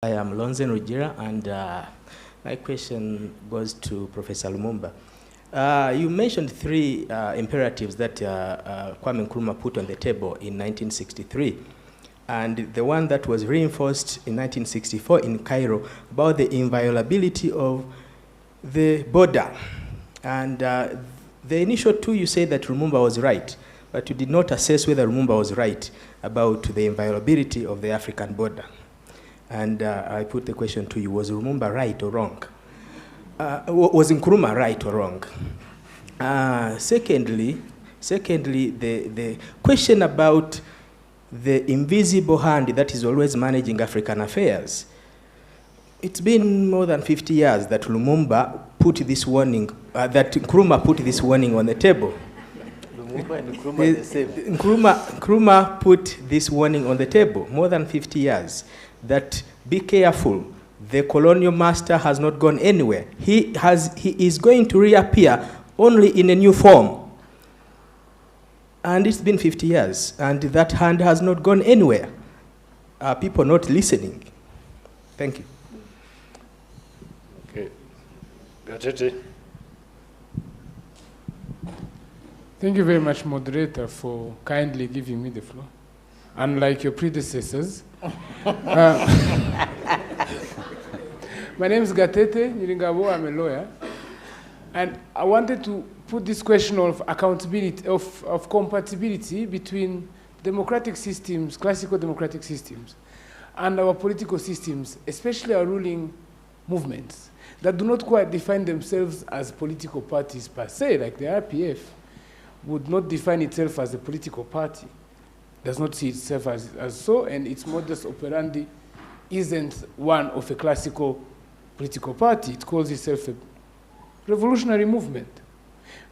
I am Lonzen Rujira, and my question goes to Professor Lumumba. You mentioned three imperatives that Kwame Nkrumah put on the table in 1963, and the one that was reinforced in 1964 in Cairo about the inviolability of the border. And the initial two, you say that Lumumba was right, but you did not assess whether Lumumba was right about the inviolability of the African border. And I put the question to you, was Lumumba right or wrong? Was Nkrumah right or wrong? Secondly, the question about the invisible hand that is always managing African affairs. It's been more than 50 years that Lumumba put this warning, that Nkrumah put this warning on the table. Lumumba and Nkrumah the same. Nkrumah put this warning on the table, more than 50 years, that be careful, the colonial master has not gone anywhere. He is going to reappear only in a new form. And it's been 50 years, and that hand has not gone anywhere. Are people not listening? Thank you. Okay. Gacaca. Thank you very much, moderator, for kindly giving me the floor. Unlike your predecessors. My name is Gatete Nyiringabo, I'm a lawyer. And I wanted to put this question of accountability, of compatibility between democratic systems, classical democratic systems, and our political systems, especially our ruling movements, that do not quite define themselves as political parties per se, like the RPF would not define itself as a political party, does not see itself as so, and its modus operandi isn't one of a classical political party. It calls itself a revolutionary movement.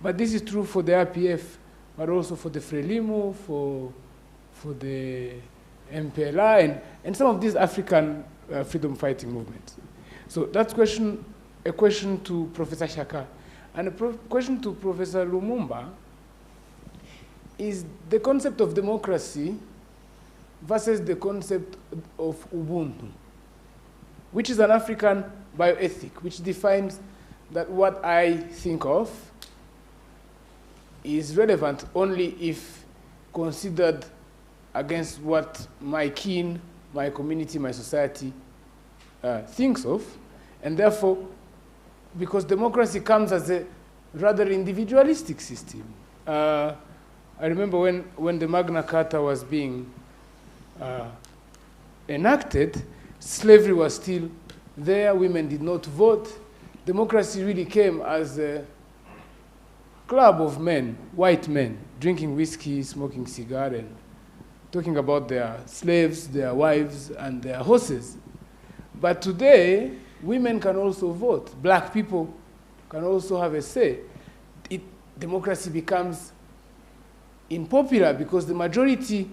But this is true for the RPF, but also for the Frelimo, for the MPLA, and some of these African freedom fighting movements. So that's a question to Professor Shaka. And a question to Professor Lumumba is the concept of democracy versus the concept of Ubuntu, which is an African bioethic, which defines that what I think of is relevant only if considered against what my kin, my community, my society thinks of. And therefore, because democracy comes as a rather individualistic system. I remember when the Magna Carta was being enacted, slavery was still there, women did not vote. Democracy really came as a club of men, white men, drinking whiskey, smoking cigar, and talking about their slaves, their wives, and their horses. But today, women can also vote. Black people can also have a say. Democracy becomes unpopular because the majority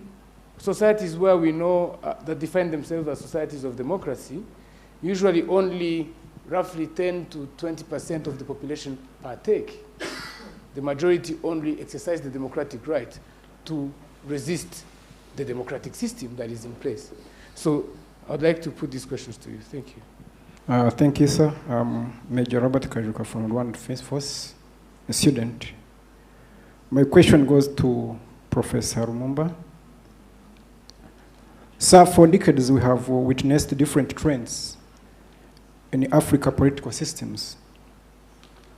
societies where we know that define themselves as societies of democracy, usually only roughly 10 to 20% of the population partake. The majority only exercise the democratic right to resist the democratic system that is in place. So I'd like to put these questions to you. Thank you. Thank you, sir. Major Robert Kajuka from Rwanda Defense Force, a student. My question goes to Professor Lumumba. Sir, for decades we have witnessed different trends in Africa political systems.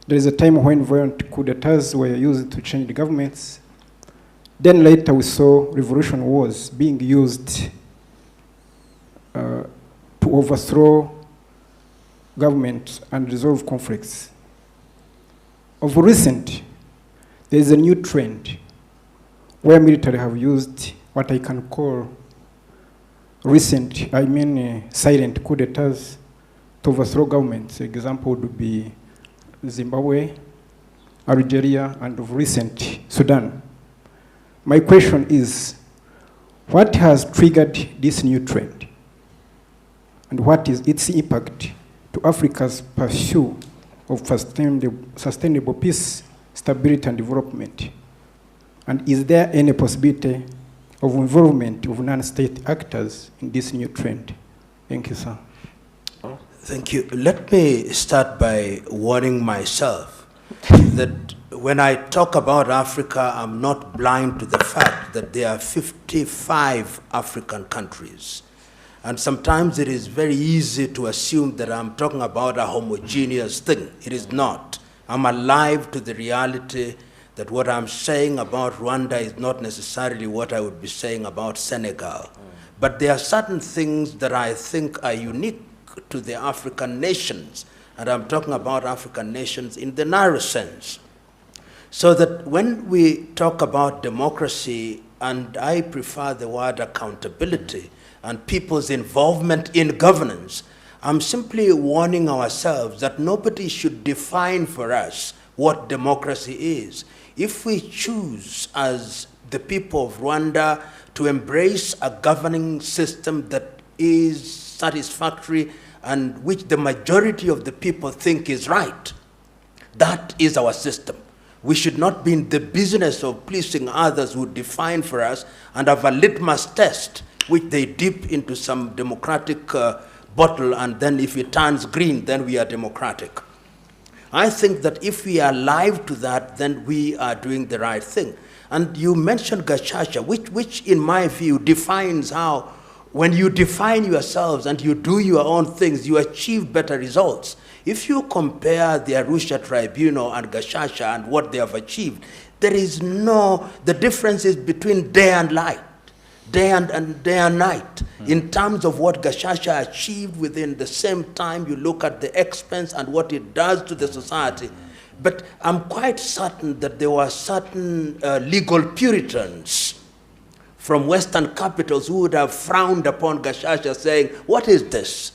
There is a time when violent coup d'etats were used to change the governments. Then later we saw revolution wars being used to overthrow government and resolve conflicts. Of recent, there is a new trend where military have used what I can call silent coup d'etats to overthrow governments. Example would be Zimbabwe, Algeria, and of recent, Sudan. My question is, what has triggered this new trend? And what is its impact to Africa's pursuit of sustainable peace, stability, and development? And is there any possibility of involvement of non-state actors in this new trend? Thank you, sir. Thank you. Let me start by warning myself that when I talk about Africa, I'm not blind to the fact that there are 55 African countries. And sometimes it is very easy to assume that I'm talking about a homogeneous thing. It is not. I'm alive to the reality that what I'm saying about Rwanda is not necessarily what I would be saying about Senegal. But there are certain things that I think are unique to the African nations, and I'm talking about African nations in the narrow sense. So that when we talk about democracy, and I prefer the word accountability, and people's involvement in governance, I'm simply warning ourselves that nobody should define for us what democracy is. If we choose as the people of Rwanda to embrace a governing system that is satisfactory and which the majority of the people think is right, that is our system. We should not be in the business of pleasing others who define for us and have a litmus test which they dip into some democratic bottle, and then if it turns green, then we are democratic. I think that if we are alive to that, then we are doing the right thing. And you mentioned Gacaca, which in my view defines how, when you define yourselves and you do your own things, you achieve better results. If you compare the Arusha Tribunal and Gacaca and what they have achieved, there is the difference is between day and light. Day and night, in terms of what Gacaca achieved within the same time. You look at the expense and what it does to the society. But I'm quite certain that there were certain legal Puritans from Western capitals who would have frowned upon Gacaca, saying, what is this?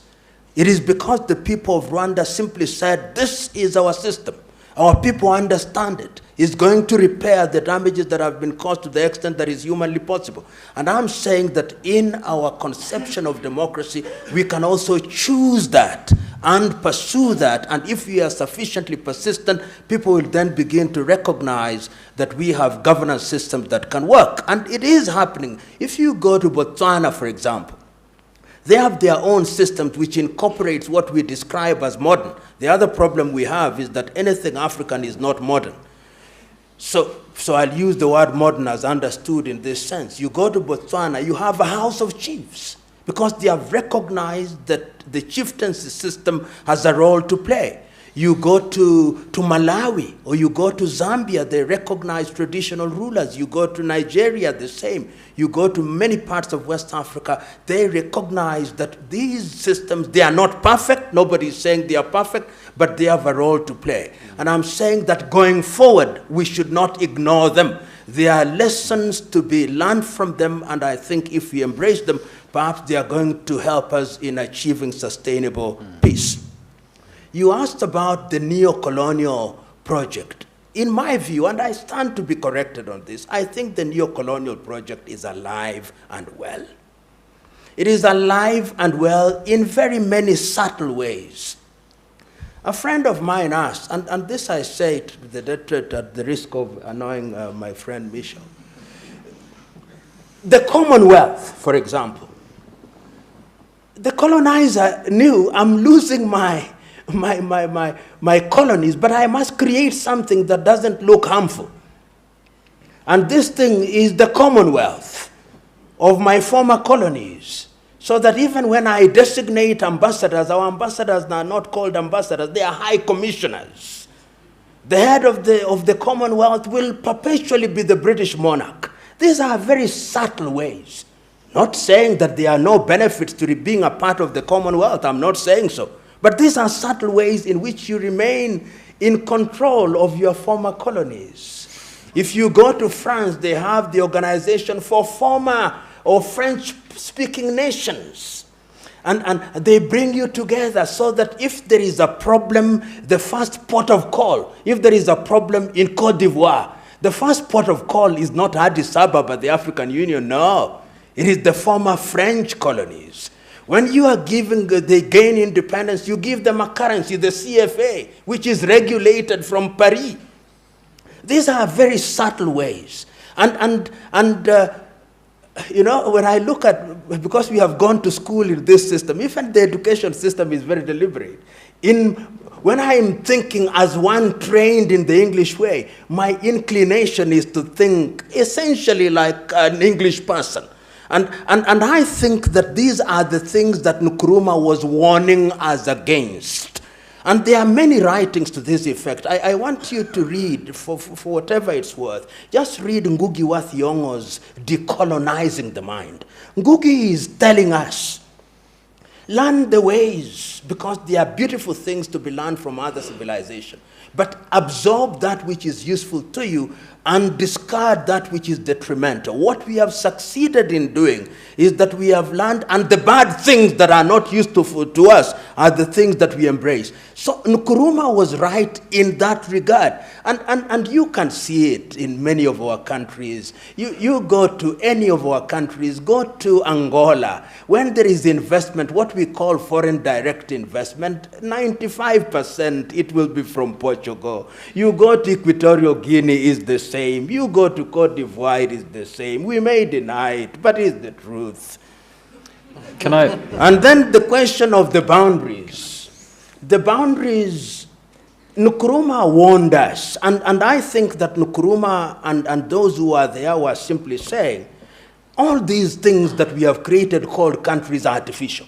It is because the people of Rwanda simply said, this is our system. Our people understand it. It's going to repair the damages that have been caused to the extent that is humanly possible. And I'm saying that in our conception of democracy, we can also choose that and pursue that. And if we are sufficiently persistent, people will then begin to recognize that we have governance systems that can work. And it is happening. If you go to Botswana, for example, they have their own systems which incorporates what we describe as modern. The other problem we have is that anything African is not modern. So I'll use the word modern as understood in this sense. You go to Botswana, you have a house of chiefs because they have recognized that the chieftaincy system has a role to play. You go to Malawi or you go to Zambia, they recognize traditional rulers. You go to Nigeria, the same. You go to many parts of West Africa, they recognize that these systems, they are not perfect. Nobody is saying they are perfect, but they have a role to play. And I'm saying that going forward, we should not ignore them. There are lessons to be learned from them, and I think if we embrace them, perhaps they are going to help us in achieving sustainable peace. You asked about the neo-colonial project. In my view, and I stand to be corrected on this, I think the neo-colonial project is alive and well. It is alive and well in very many subtle ways. A friend of mine asked, and this I say at the risk of annoying my friend Michel, the Commonwealth, for example. The colonizer knew, I'm losing my colonies, but I must create something that doesn't look harmful. And this thing is the Commonwealth of my former colonies. So that even when I designate ambassadors, our ambassadors are not called ambassadors, they are high commissioners. The head of the Commonwealth will perpetually be the British monarch. These are very subtle ways. Not saying that there are no benefits to being a part of the Commonwealth, I'm not saying so. But these are subtle ways in which you remain in control of your former colonies. If you go to France, they have the Organization for Former or French-speaking nations. And they bring you together so that if there is a problem, the first port of call, if there is a problem in Cote d'Ivoire, the first port of call is not Addis Ababa, the African Union, no. It is the former French colonies. When you are giving, they gain independence, you give them a currency, the CFA, which is regulated from Paris. These are very subtle ways. And you know, when I look at, because we have gone to school in this system, even the education system is very deliberate. When I am thinking as one trained in the English way, my inclination is to think essentially like an English person. And I think that these are the things that Nkrumah was warning us against. And there are many writings to this effect. I want you to read, for whatever it's worth, just read Ngugi wa Thiong'o's Decolonizing the Mind. Ngugi is telling us, learn the ways, because they are beautiful things to be learned from other civilization. But absorb that which is useful to you and discard that which is detrimental. What we have succeeded in doing is that we have learned, and the bad things that are not useful to us are the things that we embrace. So Nkrumah was right in that regard. And you can see it in many of our countries. You go to any of our countries, go to Angola. When there is investment, what we call foreign direct investment, 95% it will be from Portugal. You go to Equatorial Guinea, is the same. You go to Cote d'Ivoire, it is the same. We may deny it, but it's the truth. Can I? And then the question of the boundaries. The boundaries, Nkrumah warned us, and I think that Nkrumah and those who are there were simply saying, all these things that we have created called countries are artificial.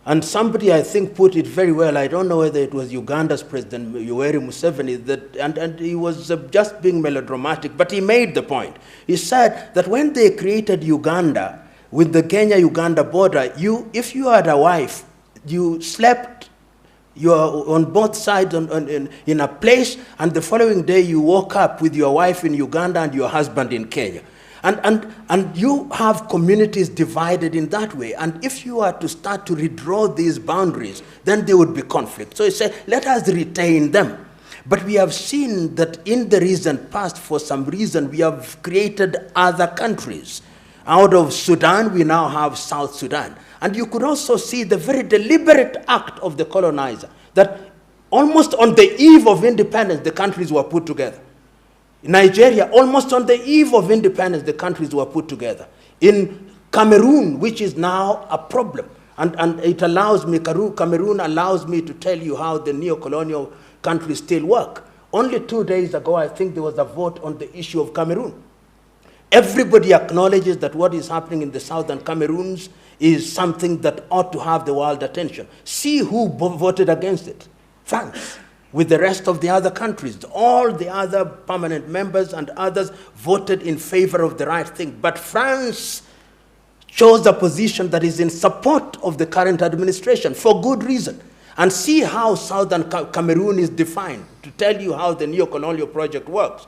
And somebody, I think, put it very well. I don't know whether it was Uganda's President Yoweri Museveni, and he was just being melodramatic, but he made the point. He said that when they created Uganda, with the Kenya-Uganda border, if you had a wife, you slept, you are on both sides in a place, and the following day you woke up with your wife in Uganda and your husband in Kenya. And you have communities divided in that way. And if you are to start to redraw these boundaries, then there would be conflict. So he said, let us retain them. But we have seen that in the recent past, for some reason, we have created other countries. Out of Sudan, we now have South Sudan. And you could also see the very deliberate act of the colonizer, that almost on the eve of independence, the countries were put together. In Nigeria, almost on the eve of independence, the countries were put together. In Cameroon, which is now a problem, and it allows me, Cameroon allows me to tell you how the neo-colonial countries still work. Only 2 days ago, I think there was a vote on the issue of Cameroon. Everybody acknowledges that what is happening in the southern Cameroons is something that ought to have the world attention. See who voted against it. France. With the rest of the other countries. All the other permanent members and others voted in favor of the right thing. But France chose a position that is in support of the current administration for good reason. And see how southern Cameroon is defined, to tell you how the neo-colonial project works.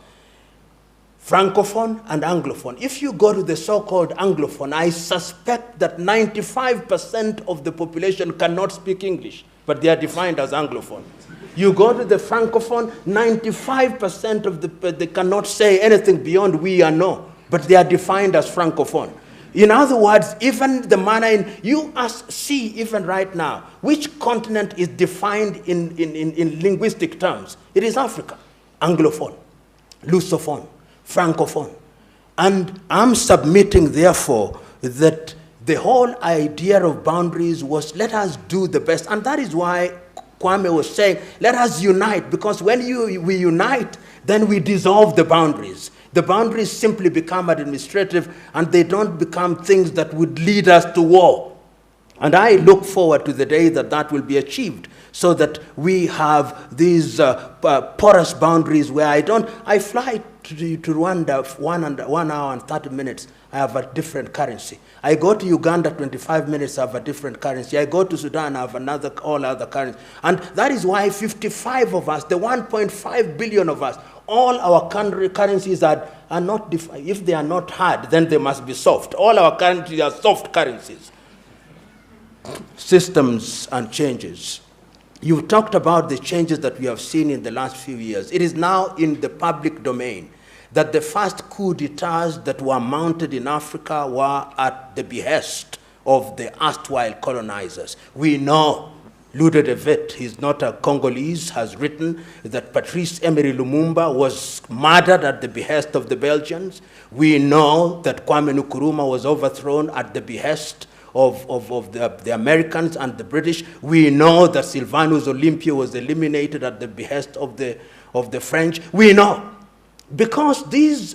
Francophone and Anglophone. If you go to the so-called Anglophone, I suspect that 95% of the population cannot speak English, but they are defined as Anglophone. You go to the Francophone, 95% of they cannot say anything beyond we and no, but they are defined as Francophone. In other words, even the manner see even right now, which continent is defined in linguistic terms? It is Africa. Anglophone, Lusophone, Francophone. And I'm submitting, therefore, that the whole idea of boundaries was, let us do the best. And that is why Kwame was saying, let us unite, because when we unite, then we dissolve the boundaries. The boundaries simply become administrative, and they don't become things that would lead us to war. And I look forward to the day that that will be achieved, so that we have these porous boundaries where I fly to Rwanda 1 hour and 30 minutes, I have a different currency. I go to Uganda 25 minutes, I have a different currency. I go to Sudan, I have all other currency. And that is why 55 of us, the 1.5 billion of us, all our currencies are not defined. If they are not hard, then they must be soft. All our currencies are soft currencies. Systems and changes. You've talked about the changes that we have seen in the last few years. It is now in the public domain that the first coup d'etats that were mounted in Africa were at the behest of the erstwhile colonizers. We know Lude de Vet, he's not a Congolese, has written that Patrice Emery Lumumba was murdered at the behest of the Belgians. We know that Kwame Nkrumah was overthrown at the behest of the Americans and the British. We know that Sylvanus Olympia was eliminated at the behest of the French. We know. Because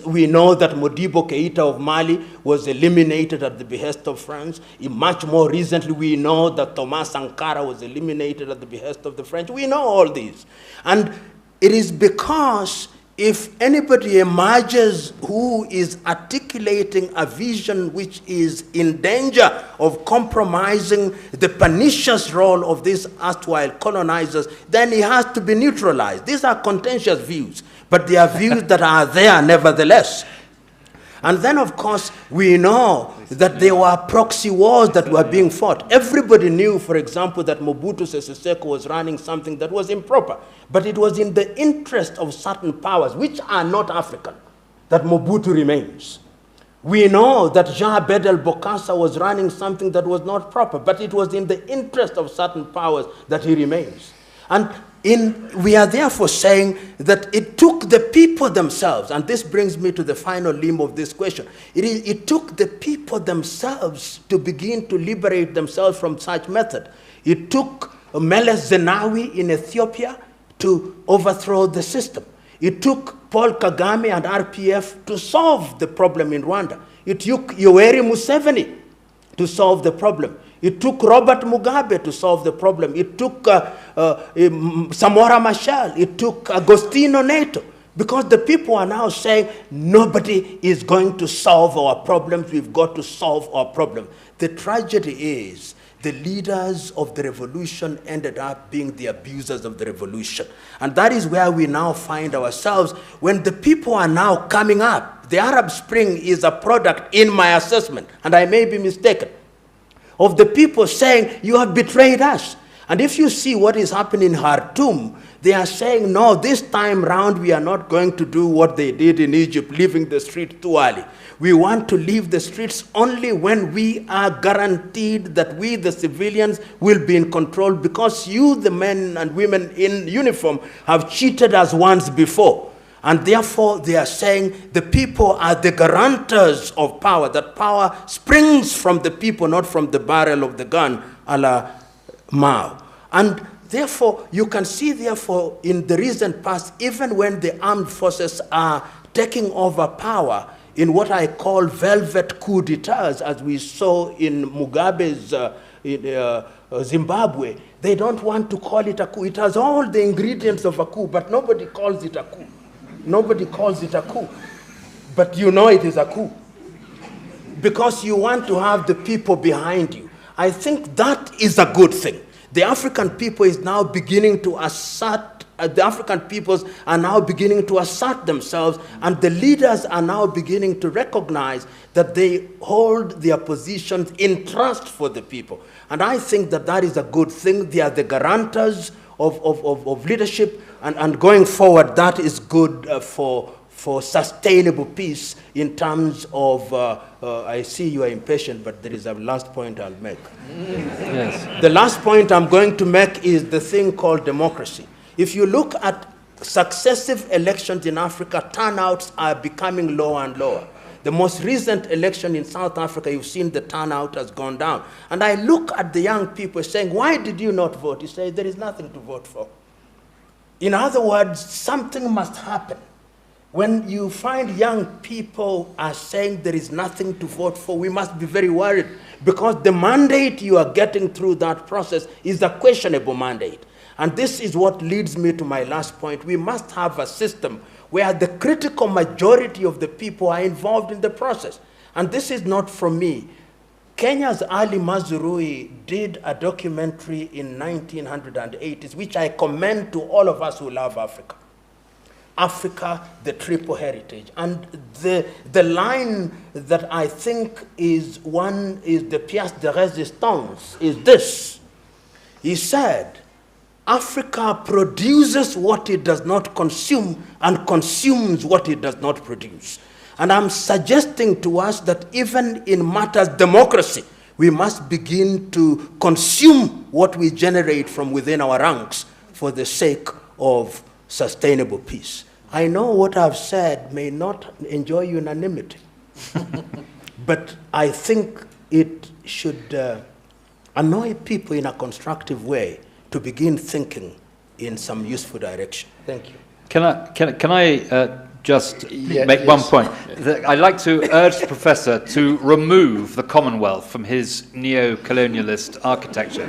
we know that Modibo Keita of Mali was eliminated at the behest of France. Much more recently, we know that Thomas Sankara was eliminated at the behest of the French. We know all these. And it is because if anybody emerges who is articulating a vision which is in danger of compromising the pernicious role of these erstwhile colonizers, then he has to be neutralized. These are contentious views, but they are views that are there nevertheless. And then, of course, we know that there were proxy wars that were being fought. Everybody knew, for example, that Mobutu Sese Seko was running something that was improper. But it was in the interest of certain powers, which are not African, that Mobutu remains. We know that Jean Bedel Bokassa was running something that was not proper, but it was in the interest of certain powers that he remains. And we are therefore saying that it took the people themselves, and this brings me to the final limb of this question. It took the people themselves to begin to liberate themselves from such method. It took Meles Zenawi in Ethiopia to overthrow the system. It took Paul Kagame and RPF to solve the problem in Rwanda. It took Yoweri Museveni to solve the problem. It took Robert Mugabe to solve the problem. It took Samora Machel. It took Agostino Neto. Because the people are now saying, nobody is going to solve our problems. We've got to solve our problem. The tragedy is the leaders of the revolution ended up being the abusers of the revolution. And that is where we now find ourselves when the people are now coming up. The Arab Spring is a product, in my assessment, and I may be mistaken, of the people saying, you have betrayed us. And if you see what is happening in Khartoum, they are saying, no, this time round we are not going to do what they did in Egypt, leaving the street too early. We want to leave the streets only when we are guaranteed that we, the civilians, will be in control, because you, the men and women in uniform, have cheated us once before. And therefore, they are saying the people are the guarantors of power, that power springs from the people, not from the barrel of the gun, a la Mao. And therefore, you can see, therefore, in the recent past, even when the armed forces are taking over power in what I call velvet coup d'etats, as we saw in Mugabe's Zimbabwe, they don't want to call it a coup. It has all the ingredients of a coup, but nobody calls it a coup. Nobody calls it a coup, but you know it is a coup because you want to have the people behind you. I think that is a good thing. The African people is now beginning to assert, the African peoples are now beginning to assert themselves, and the leaders are now beginning to recognize that they hold their positions in trust for the people. And I think that that is a good thing. They are the guarantors of leadership, and going forward, that is good for sustainable peace in terms of, I see you are impatient, but there is a last point I'll make. Yes. The last point I'm going to make is the thing called democracy. If you look at successive elections in Africa, turnouts are becoming lower and lower. The most recent election in South Africa, you've seen the turnout has gone down. And I look at the young people saying, why did you not vote? You say, there is nothing to vote for. In other words, something must happen. When you find young people are saying there is nothing to vote for, we must be very worried, because the mandate you are getting through that process is a questionable mandate. And this is what leads me to my last point. We must have a system where the critical majority of the people are involved in the process. And this is not from me. Kenya's Ali Mazrui did a documentary in 1980s, which I commend to all of us who love Africa. Africa, the triple heritage. And the line that I think is the pièce de résistance is this. He said, Africa produces what it does not consume and consumes what it does not produce. And I'm suggesting to us that even in matters democracy, We must begin to consume what we generate from within our ranks for the sake of sustainable peace. I know what I've said may not enjoy unanimity, but I think it should annoy people in a constructive way to begin thinking in some useful direction. Thank you. Can I just make one point? I'd like to urge the Professor to remove the Commonwealth from his neo-colonialist architecture.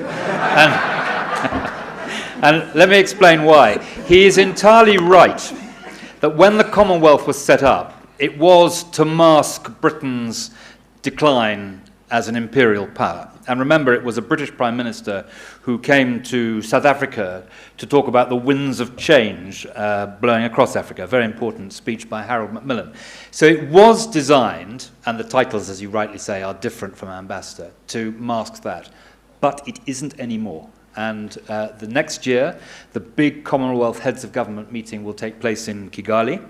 And let me explain why. He is entirely right that when the Commonwealth was set up, it was to mask Britain's decline as an imperial power. And remember, it was a British Prime Minister who came to South Africa to talk about the winds of change blowing across Africa. A very important speech by Harold Macmillan. So it was designed, and the titles, as you rightly say, are different from Ambassador, to mask that. But it isn't anymore. And the next year, the big Commonwealth Heads of Government meeting will take place in Kigali.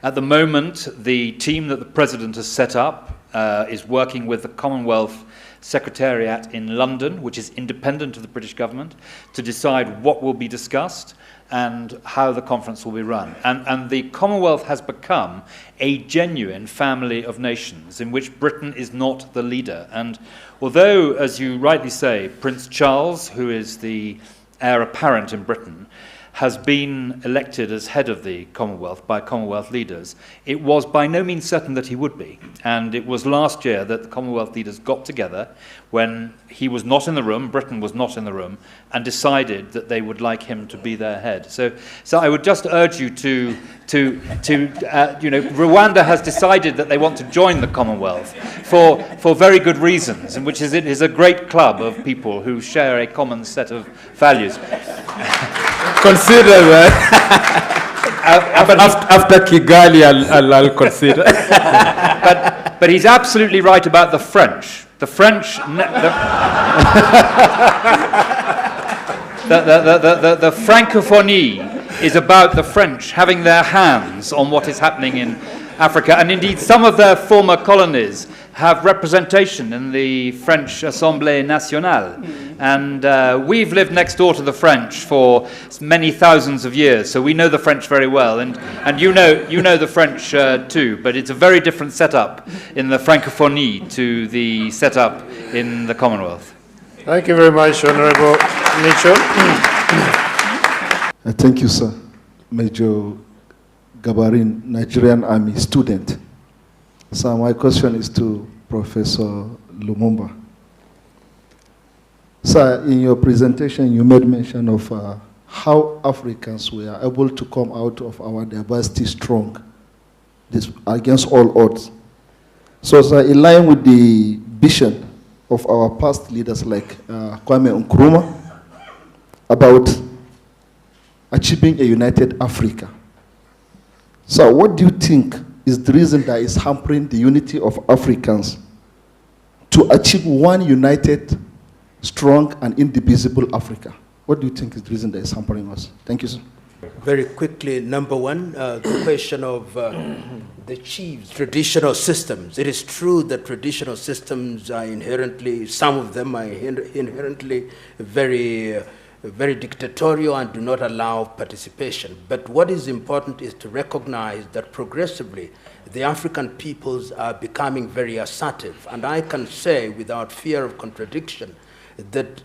At the moment, the team that the President has set up is working with the Commonwealth Secretariat in London, which is independent of the British government, to decide what will be discussed and how the conference will be run. And the Commonwealth has become a genuine family of nations in which Britain is not the leader. And although, as you rightly say, Prince Charles, who is the heir apparent in Britain, has been elected as head of the Commonwealth by Commonwealth leaders, it was by no means certain that he would be. And it was last year that the Commonwealth leaders got together when he was not in the room, Britain was not in the room, and decided that they would like him to be their head. So I would just urge you to Rwanda has decided that they want to join the Commonwealth for very good reasons, and it is a great club of people who share a common set of values. Consider that. After Kigali, I'll consider. But he's absolutely right about the French. The French, the Francophonie is about the French having their hands on what is happening in Africa, and indeed some of their former colonies have representation in the French Assemblée Nationale. And we've lived next door to the French for many thousands of years, so we know the French very well. And you know the French too, but it's a very different setup in the Francophonie to the setup in the Commonwealth. Thank you very much, Honorable Mitchell. Thank you, sir. Major Gabarin, Nigerian Army student. So my question is to Professor Lumumba. Sir, in your presentation, you made mention of how Africans were able to come out of our diversity strong against all odds. So, sir, in line with the vision of our past leaders like Kwame Nkrumah about achieving a united Africa. So, what do you think is the reason that is hampering the unity of Africans to achieve one united, strong, and indivisible Africa? What do you think is the reason that is hampering us? Thank you, sir. Very quickly, number one, the question of the chiefs, traditional systems. It is true that traditional systems are inherently, some of them are inherently very dictatorial and do not allow participation. But what is important is to recognize that progressively the African peoples are becoming very assertive. And I can say without fear of contradiction that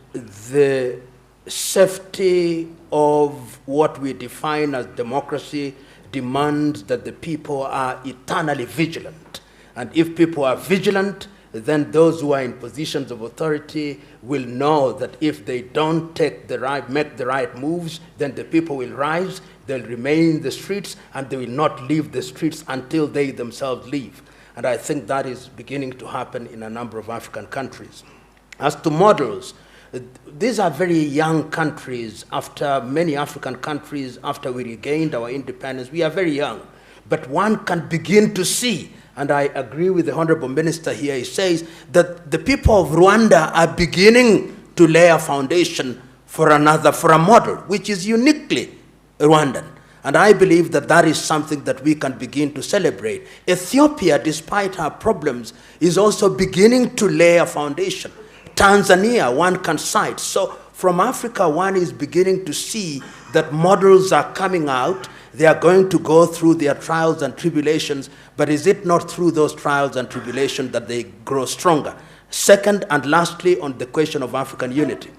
the safety of what we define as democracy demands that the people are eternally vigilant. And if people are vigilant, then those who are in positions of authority will know that if they don't make the right moves, then the people will rise, they'll remain in the streets, and they will not leave the streets until they themselves leave. And I think that is beginning to happen in a number of African countries. As to models, these are very young countries. After many African countries, after we regained our independence, we are very young. But one can begin to see, and I agree with the Honorable Minister here, he says that the people of Rwanda are beginning to lay a foundation for a model, which is uniquely Rwandan. And I believe that that is something that we can begin to celebrate. Ethiopia, despite her problems, is also beginning to lay a foundation. Tanzania, one can cite. So from Africa, one is beginning to see that models are coming out. They are going to go through their trials and tribulations, but is it not through those trials and tribulations that they grow stronger? Second and lastly, on the question of African unity.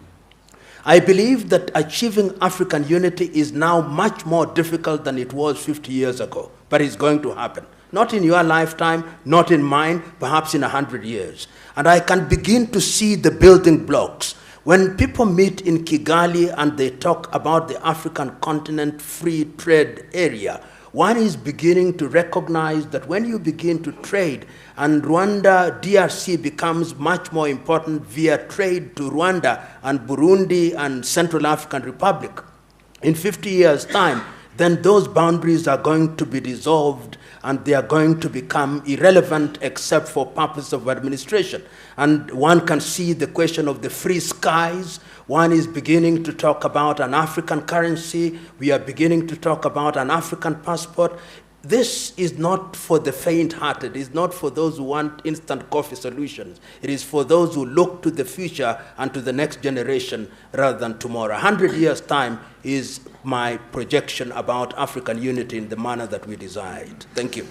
I believe that achieving African unity is now much more difficult than it was 50 years ago, but it's going to happen. Not in your lifetime, not in mine, perhaps in 100 years. And I can begin to see the building blocks. When people meet in Kigali and they talk about the African continent free trade area, one is beginning to recognize that when you begin to trade, and Rwanda, DRC becomes much more important via trade to Rwanda and Burundi and Central African Republic, in 50 years' time, then those boundaries are going to be dissolved and they are going to become irrelevant except for purpose of administration. And one can see the question of the free skies. One is beginning to talk about an African currency. We are beginning to talk about an African passport. This is not for the faint-hearted. It's not for those who want instant coffee solutions. It is for those who look to the future and to the next generation rather than tomorrow. 100 years' time is my projection about African unity in the manner that we desired. Thank you.